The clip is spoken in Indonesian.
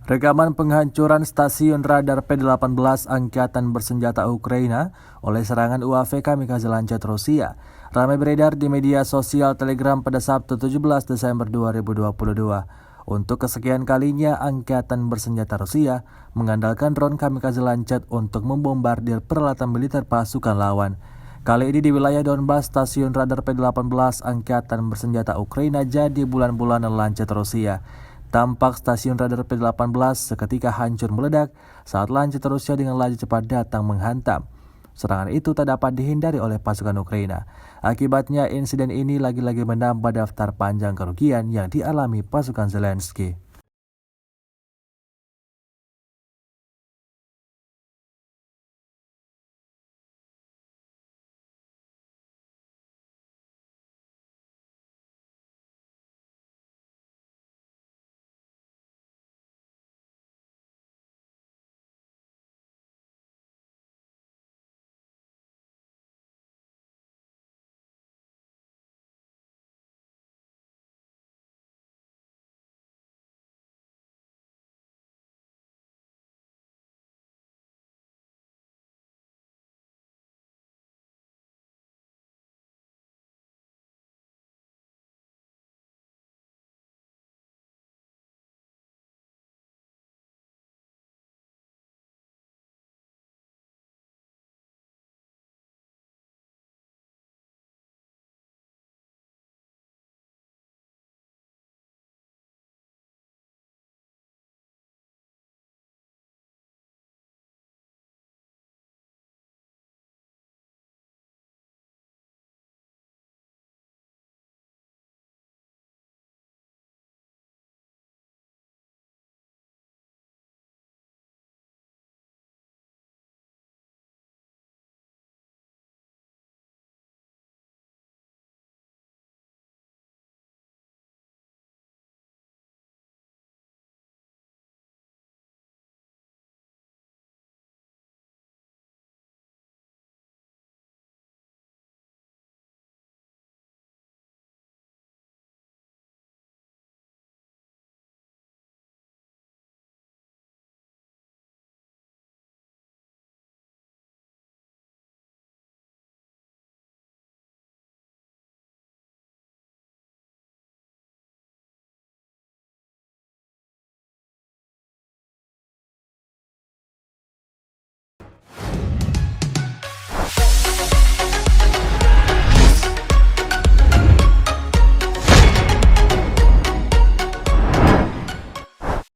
Rekaman penghancuran stasiun radar P-18 Angkatan Bersenjata Ukraina oleh serangan UAV kamikaze Lancet Rusia ramai beredar di media sosial Telegram pada Sabtu 17 Desember 2022. Untuk kesekian kalinya, Angkatan Bersenjata Rusia mengandalkan drone kamikaze Lancet untuk membombardir peralatan militer pasukan lawan. Kali ini di wilayah Donbas, stasiun radar P-18 Angkatan Bersenjata Ukraina jadi bulan-bulanan Lancet Rusia. Tampak stasiun radar P-18 seketika hancur meledak saat Lancet Rusia dengan laju cepat datang menghantam. Serangan itu tak dapat dihindari oleh pasukan Ukraina. Akibatnya insiden ini lagi-lagi menambah daftar panjang kerugian yang dialami pasukan Zelensky.